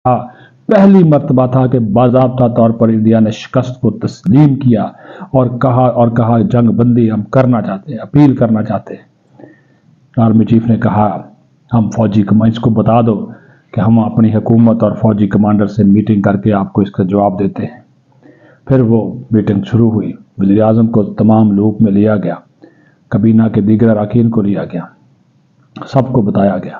پہلی مرتبہ تھا کہ باضابطہ طور پر انڈیا نے شکست کو تسلیم کیا اور کہا جنگ بندی ہم کرنا چاہتے ہیں، اپیل کرنا چاہتے ہیں۔ آرمی چیف نے کہا ہم فوجی اس کو بتا دو کہ ہم اپنی حکومت اور فوجی کمانڈر سے میٹنگ کر کے آپ کو اس کا جواب دیتے ہیں۔ پھر وہ میٹنگ شروع ہوئی، وزیر اعظم کو تمام لوپ میں لیا گیا، کابینہ کے دیگر اراکین کو لیا گیا، سب کو بتایا گیا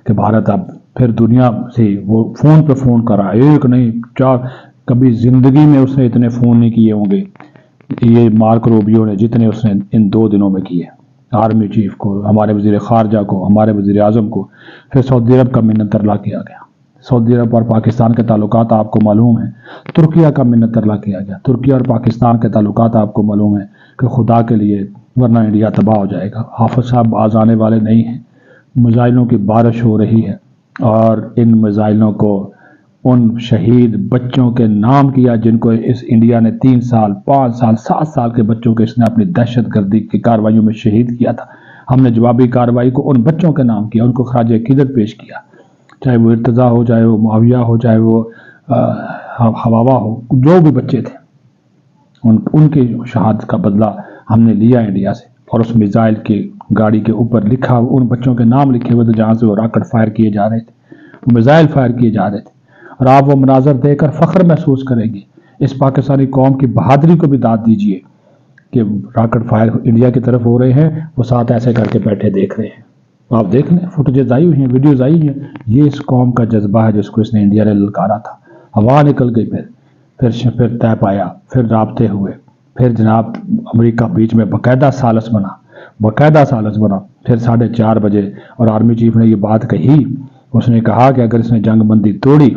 کہ بھارت اب پھر دنیا سے وہ فون پہ فون کر رہا ہے، ایک نہیں چار، کبھی زندگی میں اس نے اتنے فون نہیں کیے ہوں گے یہ مارک روبیو نے جتنے اس نے ان 2 دنوں میں کیے، آرمی چیف کو، ہمارے وزیر خارجہ کو، ہمارے وزیر اعظم کو۔ پھر سعودی عرب کا منت ترلا کیا گیا، سعودی عرب اور پاکستان کے تعلقات آپ کو معلوم ہیں، ترکیہ کا منت ترلا کیا گیا، ترکیہ اور پاکستان کے تعلقات آپ کو معلوم ہیں کہ خدا کے لیے ورنہ انڈیا تباہ ہو جائے گا۔ حافظ صاحب آج آنے والے نہیں ہیں، میزائلوں کی بارش ہو رہی ہے اور ان میزائلوں کو ان شہید بچوں کے نام کیا جن کو اس انڈیا نے 3 سال 5 سال 7 سال کے بچوں کے اس نے اپنی دہشت گردی کی کارروائیوں میں شہید کیا تھا۔ ہم نے جوابی کارروائی کو ان بچوں کے نام کیا، ان کو خراج عقیدت پیش کیا، چاہے وہ ارتضیٰ ہو، چاہے وہ معاویہ ہو، چاہے وہ حواوا ہو، جو بھی بچے تھے ان کی شہادت کا بدلہ ہم نے لیا انڈیا سے۔ اور اس میزائل کی گاڑی کے اوپر لکھا ان بچوں کے نام لکھے ہوئے تھے جہاں سے وہ راکٹ فائر کیے جا رہے تھے، وہ میزائل فائر کیے جا رہے تھے۔ اور آپ وہ مناظر دیکھ کر فخر محسوس کریں گے، اس پاکستانی قوم کی بہادری کو بھی داد دیجئے کہ راکٹ فائر انڈیا کی طرف ہو رہے ہیں، وہ ساتھ ایسے کر کے بیٹھے دیکھ رہے ہیں۔ آپ دیکھ لیں، فوٹیجز آئی ہوئی ہیں، ویڈیوز آئی ہیں، یہ اس قوم کا جذبہ ہے جس کو اس نے انڈیا نے للکارا تھا۔ ہوا نکل گئی، پھر طے پایا، پھر رابطے ہوئے، پھر جناب امریکہ بیچ میں باقاعدہ ثالث بنا، پھر 4:30 بجے اور آرمی چیف نے یہ بات کہی، اس نے کہا کہ اگر اس نے جنگ بندی توڑی،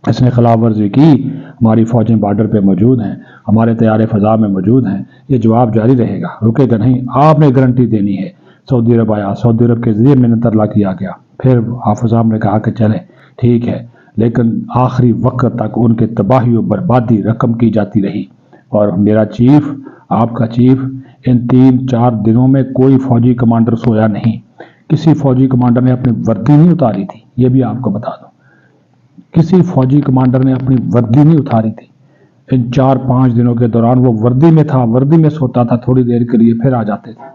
اس نے خلاف ورزی کی، ہماری فوجیں بارڈر پہ موجود ہیں، ہمارے طیارے فضا میں موجود ہیں، یہ جواب جاری رہے گا، رکے گا نہیں، آپ نے گارنٹی دینی ہے۔ سعودی عرب آیا، سعودی عرب کے ذریعے منت ترلا کیا گیا، پھر حافظ صاحب نے کہا کہ چلیں ٹھیک ہے، لیکن آخری وقت تک ان کے تباہی و بربادی رقم کی جاتی رہی۔ اور میرا چیف، آپ کا چیف، ان 3-4 دنوں میں کوئی فوجی کمانڈر سویا نہیں، کسی فوجی کمانڈر نے اپنی وردی نہیں اتاری تھی، یہ بھی آپ کو بتا دوں، کسی فوجی کمانڈر نے اپنی وردی نہیں اتاری تھی ان 4-5 دنوں کے دوران۔ وہ وردی میں تھا، وردی میں سوتا تھا تھوڑی دیر کے لیے، پھر آ جاتے تھے۔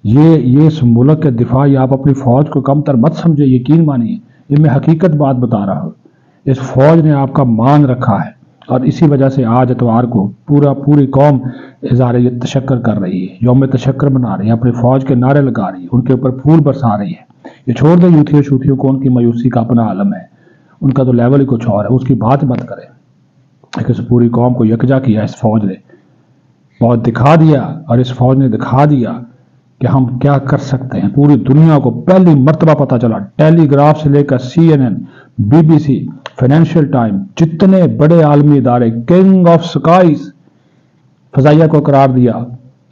یہ اس ملک کے دفاع، آپ اپنی فوج کو کم تر مت سمجھے، یقین مانیے، یہ میں حقیقت بات بتا رہا ہوں۔ اس فوج نے آپ کا مان رکھا ہے اور اسی وجہ سے آج اتوار کو پوری قوم اظہار تشکر کر رہی ہے، یوم تشکر منا رہی ہے، اپنی فوج کے نعرے لگا رہی ہے، ان کے اوپر پھول برسا رہی ہے۔ یہ چھوڑ دیں یوتھیوں شوتھیوں کو، ان کی مایوسی کا اپنا عالم ہے، ان کا تو لیول ہی کچھ اور ہے، اس کی بات مت کریں۔ لیکن اس پوری قوم کو یکجا کیا اس فوج نے، بہت دکھا دیا، اور اس فوج نے دکھا دیا کہ ہم کیا کر سکتے ہیں۔ پوری دنیا کو پہلی مرتبہ پتہ چلا، ٹیلی گراف سے لے کر CNN، BBC، فائنینشل ٹائم، جتنے بڑے عالمی ادارے، کنگ آف سکائز فضائیہ کو قرار دیا،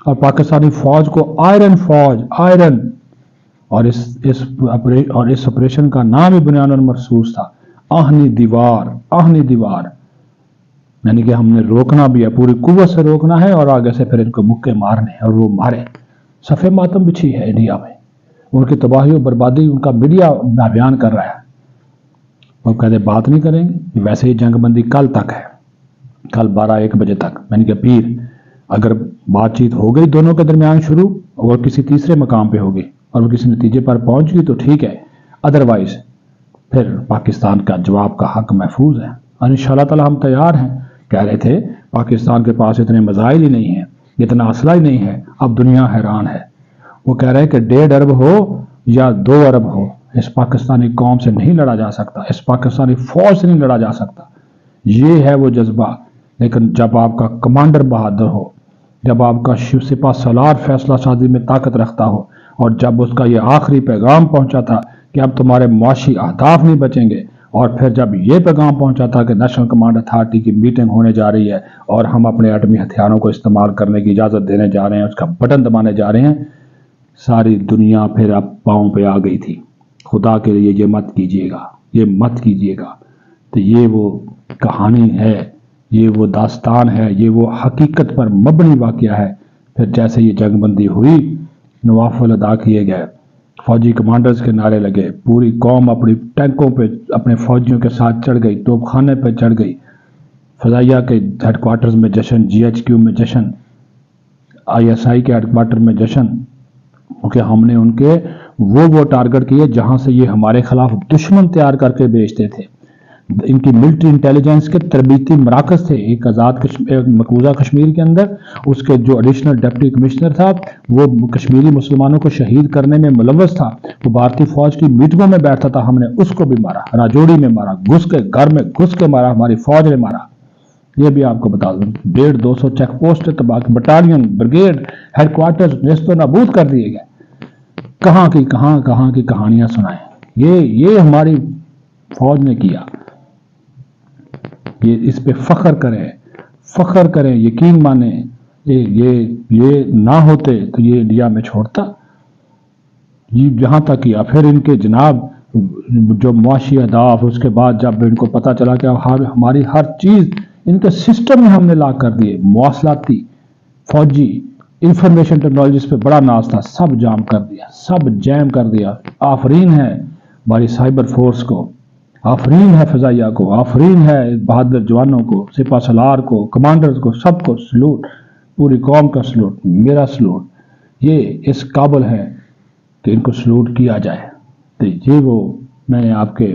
اور پاکستانی فوج کو آئرن فوج، آئرن، اور اس آپریشن کا نام ہی بنیان مرصوص تھا، آہنی دیوار، یعنی کہ ہم نے روکنا بھی ہے، پوری قوت سے روکنا ہے، اور آگے سے پھر ان کو مکے مارنے ہیں، اور وہ مارے۔ صفحہ ماتم بچھی ہے انڈیا میں، ان کی تباہی و بربادی ان کا میڈیا بیان کر رہا ہے۔ وہ کہتے بات نہیں کریں گے، ویسے ہی جنگ بندی کل تک ہے، کل 12-1 بجے تک، یعنی کہ پیر، اگر بات چیت ہو گئی دونوں کے درمیان شروع، اور کسی تیسرے مقام پہ ہوگی اور وہ کسی نتیجے پر پہنچ گئی تو ٹھیک ہے، ادروائز پھر پاکستان کا جواب کا حق محفوظ ہے۔ اور انشاءاللہ تعالی ہم تیار ہیں۔ کہہ رہے تھے پاکستان کے پاس اتنے میزائل ہی نہیں ہیں، اتنا اسلحہ ہی نہیں ہے، اب دنیا حیران ہے۔ وہ کہہ رہے ہیں کہ 1.5 ارب ہو یا 2 ارب ہو، اس پاکستانی قوم سے نہیں لڑا جا سکتا، اس پاکستانی فوج سے نہیں لڑا جا سکتا، یہ ہے وہ جذبہ۔ لیکن جب آپ کا کمانڈر بہادر ہو، جب آپ کا سپہ سالار فیصلہ سازی میں طاقت رکھتا ہو، اور جب اس کا یہ آخری پیغام پہنچا تھا کہ اب تمہارے معاشی اہداف نہیں بچیں گے، اور پھر جب یہ پیغام پہنچا تھا کہ نیشنل کمانڈ اتھارٹی کی میٹنگ ہونے جا رہی ہے اور ہم اپنے ایٹمی ہتھیاروں کو استعمال کرنے کی اجازت دینے جا رہے ہیں، اس کا بٹن دبانے جا رہے ہیں، ساری دنیا پھر اب پاؤں پہ آ گئی تھی۔ خدا کے لیے یہ مت کیجیے گا، یہ مت کیجیے گا۔ تو یہ وہ کہانی ہے، یہ وہ داستان ہے، یہ وہ حقیقت پر مبنی واقعہ ہے۔ پھر جیسے یہ جنگ بندی ہوئی، نوافل ادا کیے گئے، فوجی کمانڈرز کے نعرے لگے، پوری قوم اپنی ٹینکوں پہ اپنے فوجیوں کے ساتھ چڑھ گئی، توپ خانے پہ چڑھ گئی، فضائیہ کے ہیڈ کوارٹرز میں جشن، جی ایچ کیو میں جشن، آئی ایس آئی کے ہیڈ کوارٹر میں جشن، کیونکہ ہم نے ان کے وہ ٹارگٹ کیے جہاں سے یہ ہمارے خلاف دشمن تیار کر کے بیچتے تھے۔ ان کی ملٹری انٹیلیجنس کے تربیتی مراکز تھے، ایک مقبوضہ کشمیر کے اندر اس کے جو ایڈیشنل ڈپٹی کمشنر تھا وہ کشمیری مسلمانوں کو شہید کرنے میں ملوث تھا، وہ بھارتی فوج کی میٹنگوں میں بیٹھتا تھا، ہم نے اس کو بھی مارا، راجوڑی میں مارا، گھس کے گھر میں گھس کے مارا، ہماری فوج نے مارا۔ یہ بھی آپ کو بتا دوں، 150-200 چیک پوسٹ تباہ، بٹالین، بریگیڈ، ہیڈ کوارٹرز نیست و نابود کر دیے گئے۔ کہاں کی کہانیاں سنائیں، یہ ہماری فوج نے کیا۔ یہ اس پہ فخر کریں، یقین مانیں، یہ نہ ہوتے تو یہ انڈیا میں چھوڑتا، یہ جہاں تک کیا۔ پھر ان کے جناب جو معاشی اہداف، اس کے بعد جب ان کو پتا چلا کہ ہماری ہر چیز ان کے سسٹم میں ہم نے لاگ کر دیے، مواصلاتی، فوجی، انفارمیشن ٹیکنالوجیز پہ بڑا ناز تھا، سب جام کر دیا۔ آفرین ہے ہماری سائبر فورس کو، آفرین ہے فضائیہ کو، آفرین ہے بہادر جوانوں کو، سپہ سالار کو، کمانڈرز کو، سب کو سلوٹ، پوری قوم کا سلوٹ، میرا سلوٹ۔ یہ اس قابل ہے کہ ان کو سلوٹ کیا جائے۔ تو یہ وہ میں نے آپ کے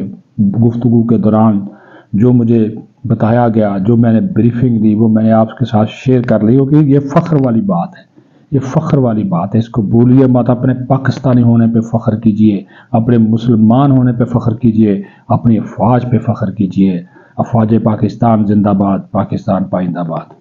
گفتگو کے دوران جو مجھے بتایا گیا، جو میں نے بریفنگ دی، وہ میں نے آپ کے ساتھ شیئر کر لی، کہ یہ فخر والی بات ہے، یہ فخر والی بات ہے، اس کو بھولیے مت۔ اپنے پاکستانی ہونے پہ فخر کیجئے، اپنے مسلمان ہونے پہ فخر کیجئے، اپنی افواج پہ فخر کیجئے۔ افواج پاکستان زندہ باد، پاکستان پائندہ باد۔